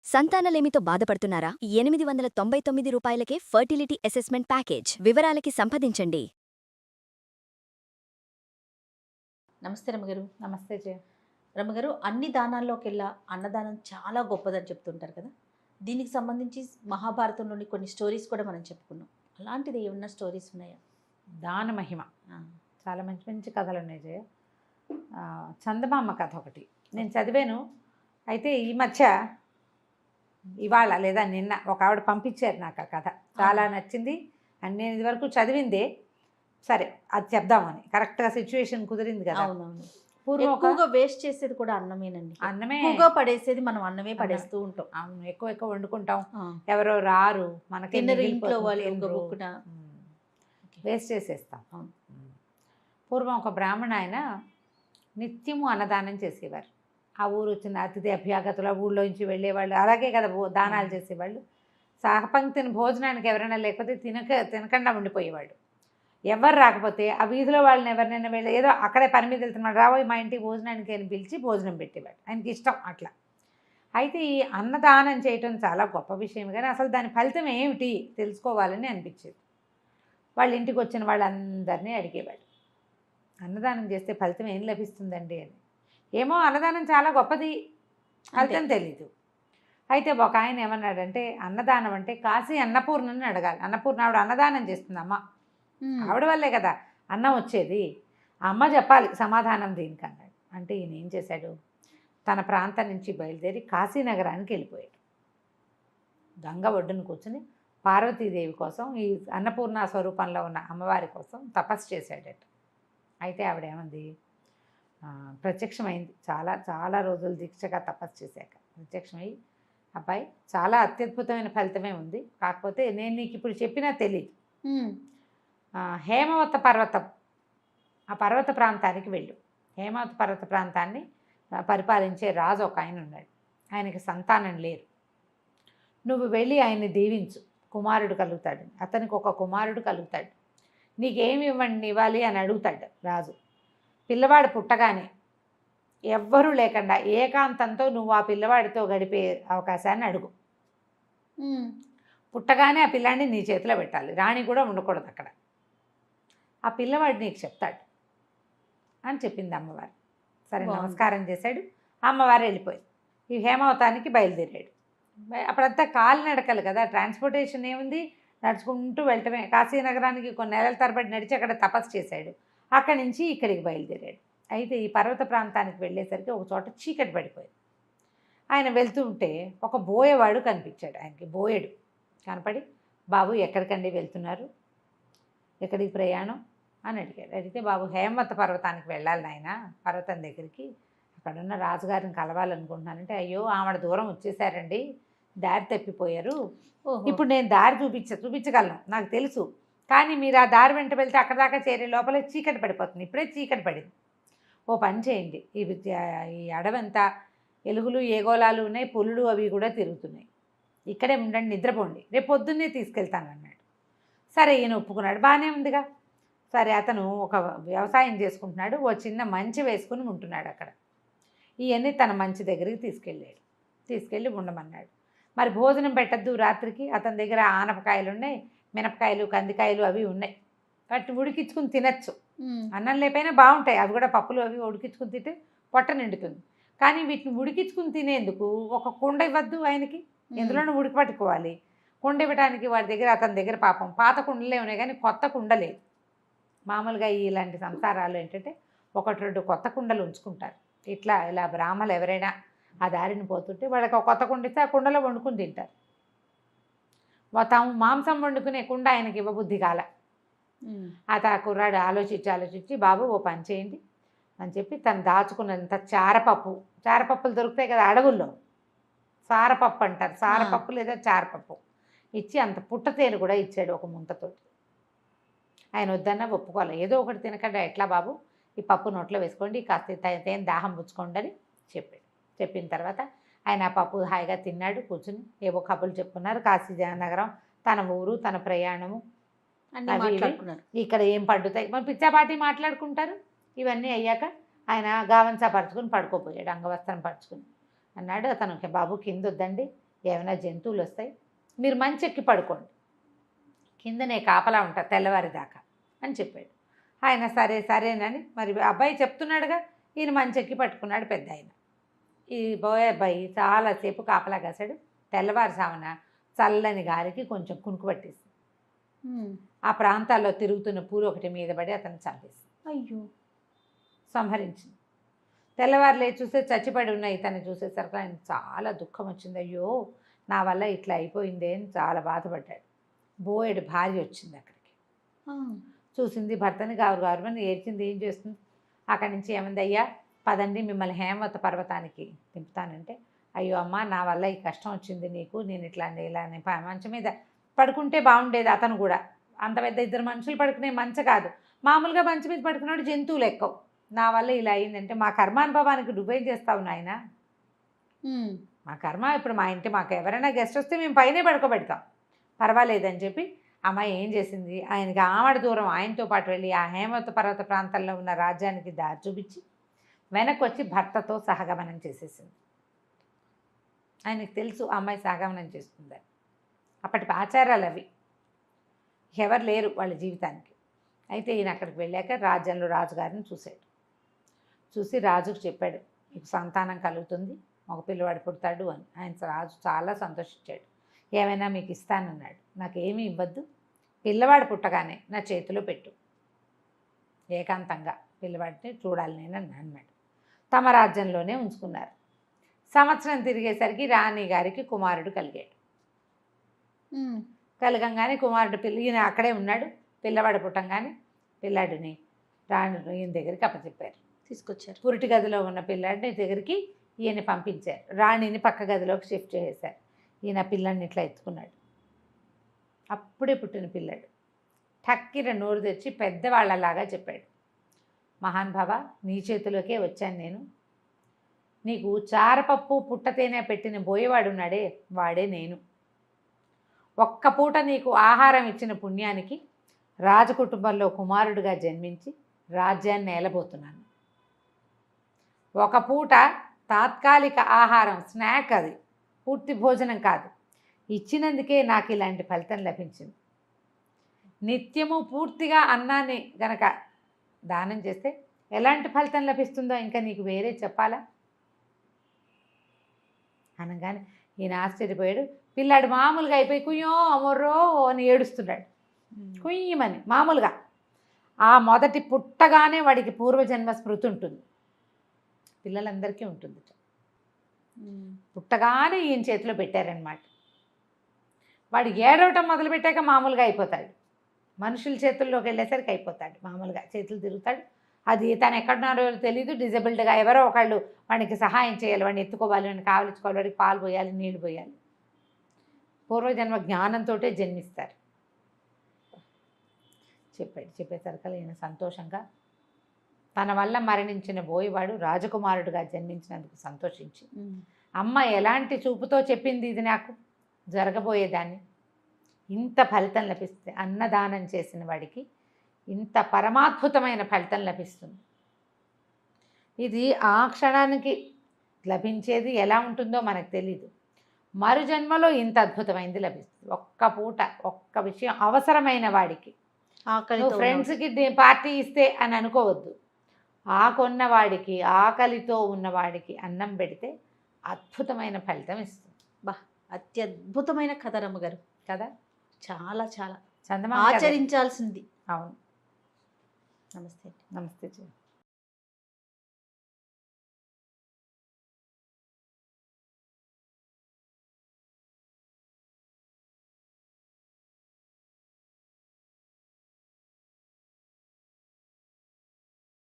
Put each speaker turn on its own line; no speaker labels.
సంతానలేమితో బాధపడుతున్నారా? 899 రూపాయలకే fertility assessment package. వివరాలకి సంప్రదించండి.
నమస్తే రమ్మగారు.
నమస్తే జయ.
రమ్మగారు, అన్ని దానాల్లోకెల్లా అన్నదానం చాలా గొప్పదని చెప్తుంటారు కదా. దీనికి సంబంధించి మహాభారతంలోని కొన్ని స్టోరీస్ కూడా మనం చెప్పుకున్నాం. అలాంటిది ఏమన్నా స్టోరీస్ ఉన్నాయా?
దాన మహిమ చాలా మంచి మంచి కథలు ఉన్నాయి జయ. చందమామ కథ ఒకటి నేను చదివాను. అయితే ఈ మధ్య ఇవాళ లేదా నిన్న ఒక ఆవిడ పంపించారు నాకు ఆ కథ. చాలా నచ్చింది అండ్ నేను ఇదివరకు చదివిందే. సరే అది చెప్దామని కరెక్ట్గా సిచ్యువేషన్ కుదిరింది కదా.
అవునవును. ఎక్కువగా వేస్ట్ చేసేది కూడా అన్నమేనండి.
అన్నమే
ఎక్కువగా పడేసేది మనం అన్నమే పడేస్తూ ఉంటాం.
అవును, ఎక్కువ ఎక్కువ వండుకుంటాం. ఎవరో రారు మనకి,
ఇంట్లో వాళ్ళు
వేస్ట్ చేసేస్తాం. పూర్వం ఒక బ్రాహ్మణ ఆయన నిత్యము అన్నదానం చేసేవారు. ఆ ఊరు వచ్చిన అతిథి అభ్యాగతులు ఊళ్ళోంచి వెళ్ళేవాళ్ళు అలాగే కదా దానాలు చేసేవాళ్ళు. సహపంక్తిని భోజనానికి ఎవరైనా లేకపోతే తినకుండా ఉండిపోయేవాళ్ళు. ఎవరు రాకపోతే ఆ వీధిలో వాళ్ళని ఎవరినైనా వెళ్ళి ఏదో అక్కడే పని మీద వెళ్తున్నాడు, రాబోయే మా ఇంటికి భోజనానికి అని పిలిచి భోజనం పెట్టేవాడు. ఆయనకి ఇష్టం అట్లా. అయితే ఈ అన్నదానం చేయటం చాలా గొప్ప విషయం, కానీ అసలు దాని ఫలితం ఏమిటి తెలుసుకోవాలని అనిపించేది. వాళ్ళ ఇంటికి వచ్చిన వాళ్ళందరినీ అడిగేవాడు, అన్నదానం చేస్తే ఫలితం ఏం లభిస్తుందండి అని. ఏమో అన్నదానం చాలా గొప్పది, ఫలితం తెలీదు. అయితే ఒక ఆయన ఏమన్నాడంటే, అన్నదానం అంటే కాశీ అన్నపూర్ణని అడగాలి. అన్నపూర్ణ ఆవిడ అన్నదానం చేస్తుందమ్మ, ఆవిడ వల్లే కదా అన్నం వచ్చేది, అమ్మ చెప్పాలి సమాధానం దీనికి అన్నాడు. అంటే ఈయన ఏం చేశాడు, తన ప్రాంతం నుంచి బయలుదేరి కాశీనగరానికి వెళ్ళిపోయాడు. గంగ ఒడ్డును కూర్చుని పార్వతీదేవి కోసం, ఈ అన్నపూర్ణ స్వరూపంలో ఉన్న అమ్మవారి కోసం తపస్సు చేశాడట. అయితే ఆవిడ ఏమంది, ప్రత్యక్షమైంది. చాలా చాలా రోజులు దీక్షగా తపస్సు చేశాక ప్రత్యక్షమై, అబ్బాయి చాలా అత్యద్భుతమైన ఫలితమే ఉంది, కాకపోతే నేను నీకు ఇప్పుడు చెప్పినా తెలియదు. హేమవత పర్వతం, ఆ పర్వత ప్రాంతానికి వెళ్ళు. హేమవత పర్వత ప్రాంతాన్ని పరిపాలించే రాజు ఒక ఆయన ఉన్నాడు, ఆయనకి సంతానం లేరు. నువ్వు వెళ్ళి ఆయన్ని దీవించు, కుమారుడు కలుగుతాడు, అతనికి ఒక కుమారుడు కలుగుతాడు. నీకేమి ఇవ్వాలి అని అడుగుతాడు రాజు. పిల్లవాడు పుట్టగానే ఎవ్వరూ లేకుండా ఏకాంతంతో నువ్వు ఆ పిల్లవాడితో గడిపే అవకాశాన్ని అడుగు. పుట్టగానే ఆ పిల్లాడిని నీ చేతిలో పెట్టాలి, రాణి కూడా ఉండకూడదు అక్కడ. ఆ పిల్లవాడు నీకు చెప్తాడు అని చెప్పింది అమ్మవారు. సరే నమస్కారం చేశాడు, అమ్మవారు వెళ్ళిపోయింది. ఈ హేమవతానికి బయలుదేరాడు. అప్పుడంతా కాలినడకలు కదా, ట్రాన్స్పోర్టేషన్ ఏముంది, నడుచుకుంటూ వెళ్ళటమే. కాశీనగరానికి కొన్ని నెలల తరబడి నడిచి అక్కడ తపస్సు చేశాడు. అక్కడి నుంచి ఇక్కడికి బయలుదేరాడు. అయితే ఈ పర్వత ప్రాంతానికి వెళ్ళేసరికి ఒక చోట చీకటి పడిపోయింది. ఆయన వెళ్తూ ఉంటే ఒక బోయేవాడు కనిపించాడు ఆయనకి. బోయెడు కనపడి, బాబు ఎక్కడికండి వెళ్తున్నారు, ఎక్కడికి ప్రయాణం అని అడిగాడు. అడిగితే, బాబు హేమవత పర్వతానికి వెళ్ళాలి నాయన, పర్వతం దగ్గరికి, అక్కడున్న రాజుగారిని కలవాలనుకుంటున్నానంటే, అయ్యో ఆవిడ దూరం వచ్చేసారండి, దారి తప్పిపోయారు, ఇప్పుడు నేను దారి చూపించగలను, నాకు తెలుసు, కానీ మీరు ఆ దారి వెంట వెళ్తే అక్కడ దాకా చేరే లోపల చీకటి పడిపోతుంది, ఇప్పుడే చీకటి పడింది. ఓ పని చేయండి, ఈ అడవంతా ఎలుగులు ఏగోళాలు ఉన్నాయి, పులులు అవి కూడా తిరుగుతున్నాయి, ఇక్కడే ఉండండి, నిద్రపోండి, రేపు పొద్దున్నే తీసుకెళ్తాను అన్నాడు. సరే ఈయన ఒప్పుకున్నాడు, బాగానే ఉందిగా. సరే అతను ఒక వ్యవసాయం చేసుకుంటున్నాడు, ఓ చిన్న మంచి వేసుకుని ఉంటున్నాడు అక్కడ. ఇవన్నీ తన మంచి దగ్గరికి తీసుకెళ్ళి ఉండమన్నాడు. మరి భోజనం పెట్టద్దు రాత్రికి, అతని దగ్గర ఆనపకాయలు ఉన్నాయి, మినపకాయలు కందికాయలు అవి ఉన్నాయి, వాటిని ఉడికించుకుని తినచ్చు. అన్నం లేకపోయినా బాగుంటాయి అవి కూడా, పప్పులు అవి ఉడికించుకుని తింటే పొట్ట నిండుతుంది. కానీ వీటిని ఉడికించుకుని తినేందుకు ఒక కుండ ఇవ్వద్దు ఆయనకి, ఎందులోనూ ఉడికి పట్టుకోవాలి. కుండ ఇవ్వడానికి అతని దగ్గర పాపం పాత కుండలే ఉన్నాయి, కానీ కొత్త కుండ లేదు. మామూలుగా ఇలాంటి సంసారాలు ఏంటంటే 1-2 కొత్త కుండలు ఉంచుకుంటారు. ఇలా బ్రాహ్మలు ఎవరైనా ఆ దారిని పోతుంటే వాళ్ళకి ఒక కొత్త కుండ ఇస్తే ఆ కుండలో వండుకుని తింటారు. తాము మాంసం వండుకునే కుండ ఆయనకి ఇవ్వబుద్ధి కాల. ఆ కుర్రాడు ఆలోచించి, బాబు ఓ పని చేయండి అని చెప్పి తను దాచుకున్నంత చారపప్పులు దొరుకుతాయి కదా అడవుల్లో, సారపప్పు అంటారు, సారపప్పు లేదా చారపప్పు ఇచ్చి అంత పుట్టతేను కూడా ఇచ్చాడు ఒక ముంతతోటి. ఆయన వద్దన్నా ఒప్పుకోవాలి, ఏదో ఒకటి తినకుండా ఎట్లా బాబు, ఈ పప్పు నోట్లో వేసుకోండి, కాస్త తేనె దాహం పుచ్చుకోండి అని చెప్పాడు. చెప్పిన తర్వాత ఆయన ఆ పప్పు హాయిగా తిన్నాడు, కూర్చుని ఏవో కబుర్లు చెప్పుకున్నారు. కాశీనగరం తన ఊరు, తన ప్రయాణము, ఇక్కడ ఏం పండుతాయి, మరి పిచ్చాపాటి మాట్లాడుకుంటారు. ఇవన్నీ అయ్యాక ఆయన గావంచా పరుచుకుని పడుకోపోయాడు, అంగవస్త్రం పరుచుకుని. అన్నాడు అతను, బాబు కింద వద్దండి, ఏమైనా జంతువులు వస్తాయి, మీరు మంచెక్కి పడుకోండి, కిందనే కాపలా ఉంటా తెల్లవారిదాకా అని చెప్పాడు. ఆయన సరే సరేనని మరి అబ్బాయి చెప్తున్నాడుగా, ఈయన మంచెక్కి పట్టుకున్నాడు పెద్ద ఆయన. ఈ బోయే అబ్బాయి చాలాసేపు కాపలా కాసాడు. తెల్లవారుసామున చల్లని గాలికి కొంచెం కునుకు పట్టేసి ఆ ప్రాంతాల్లో తిరుగుతున్న పూలు ఒకటి మీద పడి అతను చంపేసి
అయ్యో
సంహరించింది. తెల్లవారు లేచి చూస్తే చచ్చిపడి ఉన్న ఇతన్ని చూసేసరికి ఆయన చాలా దుఃఖం వచ్చింది. అయ్యో నా వల్ల ఇట్లా అయిపోయిందే అని చాలా బాధపడ్డాడు. బోయెడు భార్య వచ్చింది అక్కడికి. చూసింది భర్తని గారు అని ఏడ్చింది. ఏం చేస్తుంది? అక్కడి నుంచి ఏమంది, అయ్యా పదండి మిమ్మల్ని హేమవత పర్వతానికి దింపుతానంటే, అయ్యో అమ్మ నా వల్ల ఈ కష్టం వచ్చింది నీకు, నేను ఇలా మంచం మీద పడుకుంటే బాగుండేది. అతను కూడా అంత పెద్ద ఇద్దరు మనుషులు పడుకునే మంచ కాదు, మామూలుగా మంచం మీద పడుకున్నాడు, జంతువులు ఎక్కువ. నా వల్ల ఇలా అయిందంటే మా కర్మానుభవానికి నువ్వేం చేస్తావు నాయన? మా కర్మ ఇప్పుడు మా ఇంటి మాకు ఎవరైనా గెస్ట్ వస్తే మేము పైనే పడుకోబెడతాం, పర్వాలేదని చెప్పి అమ్మాయి ఏం చేసింది, ఆయనకి ఆమడ దూరం ఆయనతో పాటు వెళ్ళి ఆ హేమవత పర్వత ప్రాంతంలో ఉన్న రాజ్యానికి దారి చూపించి వెనక్కి వచ్చి భర్తతో సహగమనం చేసేసింది. ఆయనకు తెలుసు అమ్మాయి సహగమనం చేస్తుందని. అప్పటి ఆచారాలు అవి, ఎవరు లేరు వాళ్ళ జీవితానికి. అయితే ఈయన అక్కడికి వెళ్ళాక రాజ్యంలో రాజుగారిని చూశాడు. చూసి రాజుకు చెప్పాడు, మీకు సంతానం కలుగుతుంది, ఒక పిల్లవాడు పుడతాడు అని. ఆయన రాజు చాలా సంతోషించాడు. ఏమైనా మీకు ఇస్తానన్నాడు. నాకేమీ ఇవ్వద్దు, పిల్లవాడు పుట్టగానే నా చేతిలో పెట్టు, ఏకాంతంగా పిల్లవాడిని చూడాలి నేను అన్నాడు. తమ రాజ్యంలోనే ఉంచుకున్నారు. సంవత్సరం తిరిగేసరికి రాణి గారికి కుమారుడు కలిగాడు. కలగంగానే కుమారుడు ఈయన అక్కడే ఉన్నాడు. పిల్లవాడు పుట్టంగానే పిల్లాడిని రాణి ఈయన దగ్గరికి అప్పచెప్పారు,
తీసుకొచ్చారు.
పురిటి గదిలో ఉన్న పిల్లాడిని దగ్గరికి ఈయన పంపించారు. రాణిని పక్క గదిలోకి షిఫ్ట్ చేసేశారు. ఈయన పిల్లాడిని ఇట్లా ఎత్తుకున్నాడు. అప్పుడే పుట్టిన పిల్లాడు ఠక్కిర నోరు తెచ్చి పెద్దవాళ్ళలాగా చెప్పాడు, మహానుభావ నీ చేతిలోకే వచ్చాను నేను, నీకు చారపప్పు పుట్టతేనే పెట్టిన బోయేవాడున్నాడే వాడే నేను. ఒక్క పూట నీకు ఆహారం ఇచ్చిన పుణ్యానికి రాజకుటుంబంలో కుమారుడిగా జన్మించి రాజ్యాన్ని ఏలబోతున్నాను. ఒక పూట తాత్కాలిక ఆహారం, స్నాక్, అది పూర్తి భోజనం కాదు, ఇచ్చినందుకే నాకు ఇలాంటి ఫలితం లభించింది. నిత్యము పూర్తిగా అన్నాన్ని గనక దానం చేస్తే ఎలాంటి ఫలితం లభిస్తుందో ఇంకా నీకు వేరే చెప్పాలా అనగానే ఈయన ఆశ్చర్యపోయాడు. పిల్లాడు మామూలుగా అయిపోయి కుయ్యో అమర్రో అని ఏడుస్తున్నాడు. కుయ్యమని మామూలుగా ఆ మొదటి పుట్టగానే వాడికి పూర్వజన్మ స్మృతి ఉంటుంది, పిల్లలందరికీ ఉంటుంది. పుట్టగానే ఈయన చేతిలో పెట్టారనమాట. వాడు ఏడవటం మొదలుపెట్టాక మామూలుగా అయిపోతాడు, మనుషుల చేతుల్లోకి వెళ్ళేసరికి అయిపోతాడు, మామూలుగా చేతులు తిరుగుతాడు. అది తను ఎక్కడున్నారో తెలియదు, డిజబుల్డ్గా ఎవరో ఒకళ్ళు వాడికి సహాయం చేయాలి, వాడిని ఎత్తుకోవాలి, వాడిని కావలించుకోవాలి, వాడికి పాలు పోయాలి, నీళ్లు పోయాలి. పూర్వజన్మ జ్ఞానంతో జన్మిస్తారు చెప్పేసరికి ఈయన సంతోషంగా తన వల్ల మరణించిన బోయవాడు రాజకుమారుడుగా జన్మించినందుకు సంతోషించి, అమ్మ ఎలాంటి చూపుతో చెప్పింది ఇది నాకు జరగబోయేదాన్ని, ఇంత ఫలితం లభిస్తుంది, అన్నదానం చేసిన వాడికి ఇంత పరమాద్భుతమైన ఫలితం లభిస్తుంది. ఇది ఆ క్షణానికి లభించేది ఎలా ఉంటుందో మనకు తెలీదు, మరు జన్మలో ఇంత అద్భుతమైనది లభిస్తుంది. ఒక్క పూట ఒక్క విషయం అవసరమైన వాడికి, ఫ్రెండ్స్కి పార్టీ ఇస్తే అని అనుకోవద్దు, ఆకొన్నవాడికి ఆకలితో ఉన్నవాడికి అన్నం పెడితే అద్భుతమైన ఫలితం ఇస్తుంది.
అత్యద్భుతమైన కథ రమ్మగారు
కదా,
చాలా చాలా
చందమామ
ఆచరించాల్సింది.
అవును.
నమస్తే.
నమస్తే.